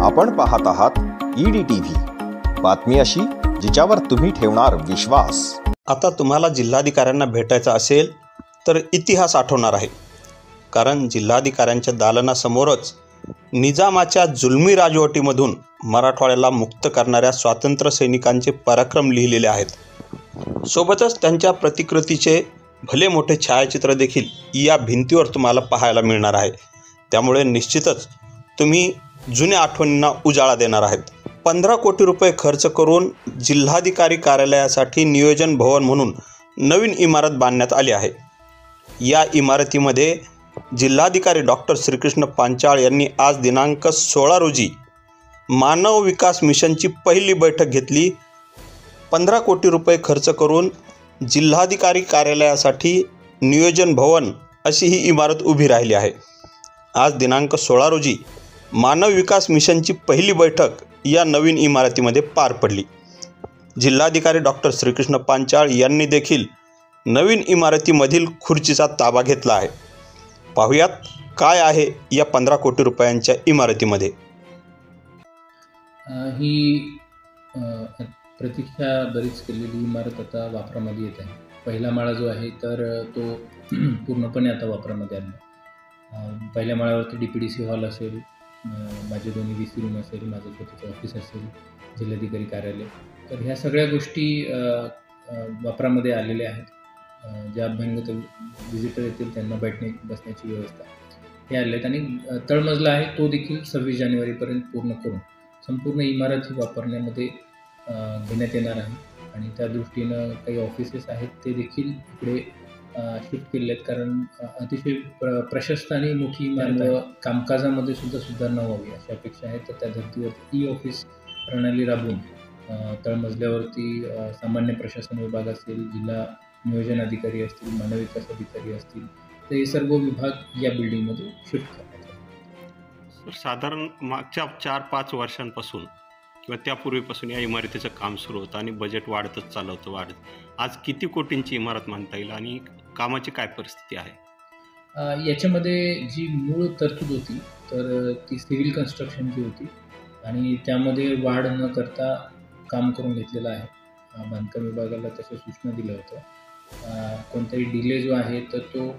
आपण पाहत आहात EDTV, बातमी अशी जिच्यावर तुम्ही ठेवणार विश्वास। आता तुम्हाला जिल्हाधिकाऱ्यांना भेटायचं असेल तर इतिहास आठवणार आहे, कारण जिल्हाधिकाऱ्यांच्या दालनासमोरच निजामाच्या जुलमी राजवटीमधून मराठवाड्याला मुक्त करणाऱ्या स्वातंत्र्य सैनिकांचे पराक्रम लिहिलेले आहेत। सोबतच त्यांच्या प्रतिकृतीचे भले मोठे छायाचित्र देखील या भिंतीवर तुम्हाला पाहायला मिळणार आहे। त्यामुळे निश्चितच तुम्ही जुन्या आठवणींना उजाळा देणार आहेत। 15 कोटी रुपये खर्च करून जिल्हाधिकारी कार्यालयासाठी नियोजन भवन म्हणून नवीन इमारत बांधण्यात आली आहे। या इमारतीमध्ये जिल्हाधिकारी डॉक्टर श्रीकृष्ण पांचाळ यांनी आज दिनांक 16 रोजी मानव विकास मिशनची पहिली बैठक घेतली। 15 कोटी रुपये खर्च करून जिल्हाधिकारी कार्यालयासाठी नियोजन भवन अशी ही इमारत उभी राहिली आहे। आज दिनांक 16 रोजी मानव विकास मिशनची पहिली बैठक या नवीन इमारतीमध्ये पार पडली। जिल्हाधिकारी डॉक्टर श्रीकृष्ण पांचाळ यांनी देखील नवीन इमारतीमधील खुर्चीचा ताबा घेतला आहे। पाहुयात काय आहे या 15 कोटी रुपयांच्या इमारतीमध्ये। ही प्रतीक्षा बरीच केलेली इमारत आता वापरामध्ये येत आहे। पहिला माळा जो आहे तर तो पूर्णपणे आता वापरामध्ये आला। पहिल्या माळ्यावरती DPDC हॉल असेल, माझे दोन्ही DC रूम असेल, माझं स्वतःचं ऑफिस असेल, जिल्हाधिकारी कार्यालय, तर ह्या सगळ्या गोष्टी वापरामध्ये आलेल्या आहेत। ज्या अभ्यंगत व्हिजिटर येतील त्यांना बसण्याची व्यवस्था हे आले आहेत। आणि तळमजला आहे तो देखील 26 जानेवारीपर्यंत पूर्ण करून संपूर्ण इमारत ही वापरण्यामध्ये घेण्यात येणार आहे। आणि त्या दृष्टीनं काही ऑफिसेस आहेत ते देखील इकडे शिफ्ट केले आहेत, कारण अतिशय प्रशस्त आणि मोठी इमारत कामकाजामध्ये सुद्धा सुधारणा व्हावी अशी अपेक्षा आहे। तर त्या धर्तीवरती ऑफिस प्रणाली राबवून तळमजल्यावरती सामान्य प्रशासन विभाग असेल, जिल्हा नियोजन अधिकारी असतील, मानव विकास अधिकारी असतील, तर हे सर्व विभाग या बिल्डिंगमध्ये शिफ्ट करण्यात आले। साधारण मागच्या 4-5 वर्षांपासून किंवा त्यापूर्वीपासून या इमारतीचं काम सुरू होतं आणि बजेट वाढतच चाललं होतं। आज किती कोटींची इमारत मानता येईल आणि कामाची काय परिस्थिती आहे? याच्यामध्ये जी मूळ तरतूद होती तर ती सिव्हिल कन्स्ट्रक्शनची होती आणि त्यामध्ये वाढ न करता काम करून घेतलेलं आहे। बांधकाम विभागाला तशा सूचना दिल्या होत्या। कोणताही डिले जो आहे तर तो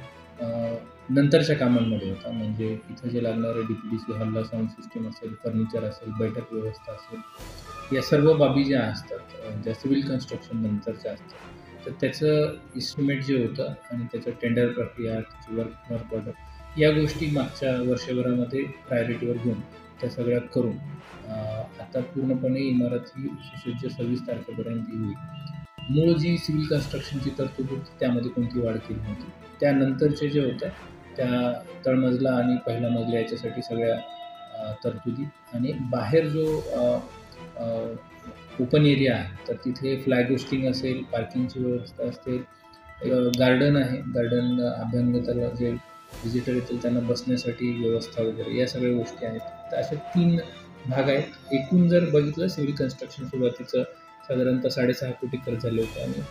नंतरच्या कामांमध्ये होता, म्हणजे इथं जे लागणारे DPDC हॉलला साऊंड सिस्टीम असेल, फर्निचर असेल, बैठक व्यवस्था असेल, या सर्व बाबी ज्या असतात ज्या सिव्हिल कन्स्ट्रक्शन नंतरच्या असतात, तर त्याचं इस्टिमेट जे होतं आणि त्याचं टेंडर प्रक्रिया, त्याची वर्क ऑर्डर, या गोष्टी मागच्या वर्षभरामध्ये प्रायोरिटीवर घेऊन त्या सगळ्या करून आता पूर्णपणे इमारत ही सुसज्ज 26 तारखेपर्यंत होईल। मूळ जी सिव्हिल कन्स्ट्रक्शनची तरतूद होती त्यामध्ये कोणती वाढ केली नव्हती। त्यानंतरचे जे होतं त्या तळमजला आणि पहिला मजला याच्यासाठी सगळ्या तरतुदी, आणि बाहेर जो ओपन एरिया आहे तर तिथे फ्लॅग होस्टिंग असेल, पार्किंगची व्यवस्था असेल, गार्डन आहे, गार्डन अभ्यंगताला जे व्हिजिटर येतील त्यांना बसण्यासाठी व्यवस्था वगैरे, या सगळ्या गोष्टी आहेत। तर असे 3 भाग आहेत। एकूण जर बघितलं सिव्हिल कन्स्ट्रक्शन सुरुवातीचं साधारणतः 6.5 कोटी खर्च झाले होते आणि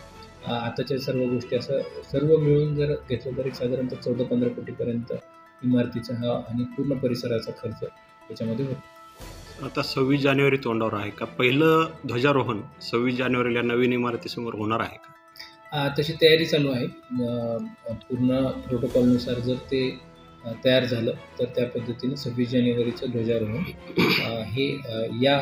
आताच्या सर्व गोष्टी असं सर्व मिळून जर घेतलं तरी साधारणतः 14-15 कोटीपर्यंत इमारतीचा हा आणि पूर्ण परिसराचा खर्च याच्यामध्ये होतो। आता 26 जानेवारी तोंडावर आहे का? पहिलं ध्वजारोहण 26 जानेवारीला नवीन इमारतीसमोर होणार आहे का? तशी तयारी चालू आहे। पूर्ण प्रोटोकॉलनुसार जर ते तयार झालं तर त्या पद्धतीने 26 जानेवारीचं ध्वजारोहण हे या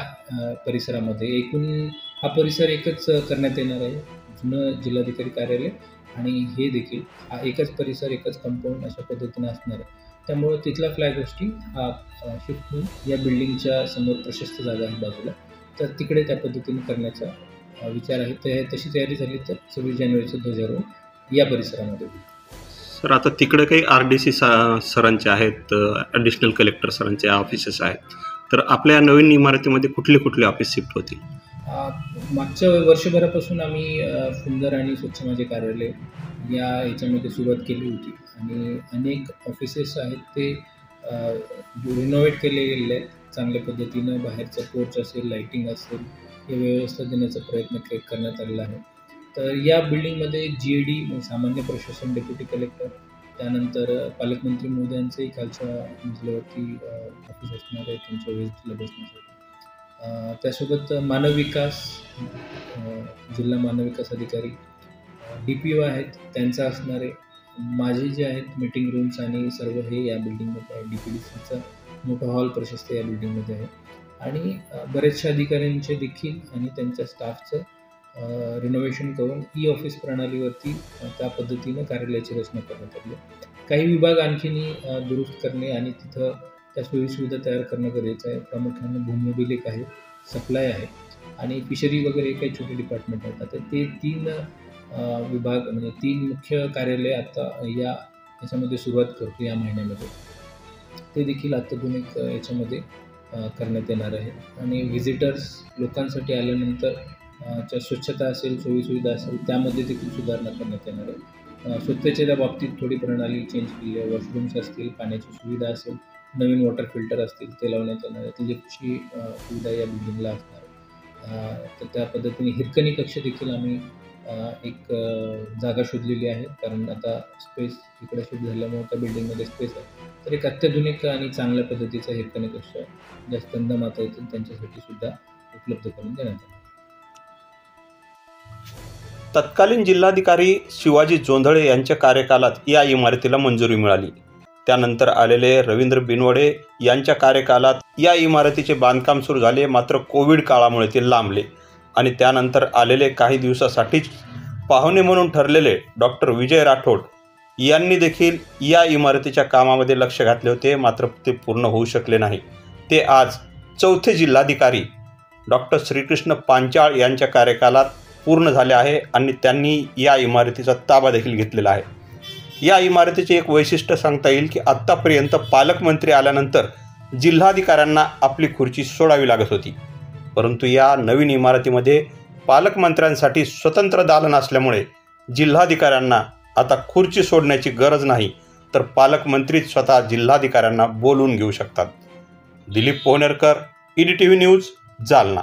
परिसरामध्ये, एकूण हा परिसर एकच करण्यात येणार आहे, जुनं जिल्हाधिकारी कार्यालय आणि हे देखील हा एकच परिसर, एकच कंपाऊंड अशा पद्धतीने असणार आहे। त्यामुळं तिथला फ्लॅग होस्टिंग हा शिफ्ट होऊन या बिल्डिंगच्या समोर प्रशस्त जागा आहे बाजूला, तर तिकडे त्या पद्धतीने करण्याचा विचार आहे। तर तशी तयारी झाली तर 26 जानेवारीचं ध्वजारोहण या परिसरामध्ये होईल। सर, आता तिकडे काही RDC सरांचे आहेत, ॲडिशनल कलेक्टर सरांचे ऑफिसेस आहेत, तर आपल्या नवीन इमारतीमध्ये कुठले ऑफिस शिफ्ट होतील? मागच्या वर्षभरापासून आम्ही सुंदर आणि स्वच्छ माझे कार्यालय या याच्यामध्ये सुरुवात केली होती आणि अनेक ऑफिसेस आहेत ते रिनोव्हेट केले गेले आहेत चांगल्या पद्धतीनं। बाहेरचं पोर्च असेल, लाईटिंग असेल, हे व्यवस्था देण्याचा प्रयत्न करण्यात आलेला आहे। तर या बिल्डिंगमध्ये GAD म्हणजे सामान्य प्रशासन, डेप्युटी कलेक्टर, त्यानंतर पालकमंत्री महोदयांचंही खालच्या मजल्यावरती ऑफिस असणार आहे त्यांच्या व्हिजिटला बसण्यासाठी. त्यासोबत मानव विकास, जिल्हा मानव विकास अधिकारी, DPO आहेत त्यांचा असणार आहे. माझे जे आहेत मीटिंग रूम्स आणि सर्व हे या बिल्डिंगमध्ये आहे. DPDCचा मोठा हॉल प्रशस्त या बिल्डिंगमध्ये आहे आणि बरेचशा अधिकाऱ्यांचे देखील आणि त्यांच्या स्टाफचं रिनोव्हेशन करून ऑफिस प्रणालीवरती त्या पद्धतीनं कार्यालयाची रचना करण्यात आली. काही विभाग आणखीनही दुरुस्त करणे आणि तिथं त्या सोयीसुविधा तयार करणं गरजेचं आहे. प्रामुख्याने भूमोबिल एक आहे, सप्लाय आहे आणि फिशरी वगैरे काही छोटे डिपार्टमेंट आहेत. आता ते 3 विभाग म्हणजे 3 मुख्य कार्यालय आता याच्यामध्ये सुरुवात करतो या महिन्यामध्ये. ते देखील अत्याधुनिक याच्यामध्ये करण्यात येणार आहे आणि व्हिजिटर्स लोकांसाठी आल्यानंतर स्वच्छता असेल, सोयीसुविधा असेल त्यामध्ये देखील सुधारणा करण्यात येणार आहे. स्वच्छतेच्या बाबतीत थोडी प्रणाली चेंज केली आहे. वॉशरूम्स असतील, पाण्याची सुविधा असेल, नवीन वॉटर फिल्टर असतील ते लावण्यात येणार आहे. त्याची सुविधा या बिल्डिंगला असणार आहे. तर त्या पद्धतीने हिरकणी कक्ष देखील आम्ही एक जागा शोधलेली आहे, कारण आता स्पेस इकडे शिफ्ट झाल्यामुळे त्या बिल्डिंगमध्ये स्पेस आहे. तर एक अत्याधुनिक आणि चांगल्या पद्धतीचा हिरकणी कक्ष ज्या स्कंदमाता येतील त्यांच्यासाठी सुद्धा उपलब्ध करून देण्यात आला. तत्कालीन जिल्हाधिकारी शिवाजी जोंधळे यांच्या कार्यकालात या इमारतीला मंजुरी मिळाली. त्यानंतर आलेले रवींद्र बिनवडे यांच्या कार्यकालात या इमारतीचे बांधकाम सुरू झाले. मात्र कोविड काळामुळे ते लांबले आणि त्यानंतर आलेले काही दिवसासाठीच पाहुणे म्हणून ठरलेले डॉक्टर विजय राठोड यांनी देखील या इमारतीच्या कामामध्ये लक्ष घातले होते. मात्र ते पूर्ण होऊ शकले नाही. ते आज 4थे जिल्हाधिकारी डॉक्टर श्रीकृष्ण पांचाळ यांच्या कार्यकालात पूर्ण झाले आहे आणि त्यांनी या इमारतीचा ताबा देखील घेतलेला आहे. या इमारतीचे एक वैशिष्ट्य सांगता येईल की आत्तापर्यंत पालकमंत्री आल्यानंतर जिल्हाधिकाऱ्यांना आपली खुर्ची सोडावी लागत होती, परंतु या नवीन इमारतीमध्ये पालकमंत्र्यांसाठी स्वतंत्र दालन असल्यामुळे जिल्हाधिकाऱ्यांना आता खुर्ची सोडण्याची गरज नाही, तर पालकमंत्रीच स्वतः जिल्हाधिकाऱ्यांना बोलवून घेऊ शकतात. Dilip Pohanerkar, EDTV news, Jalna.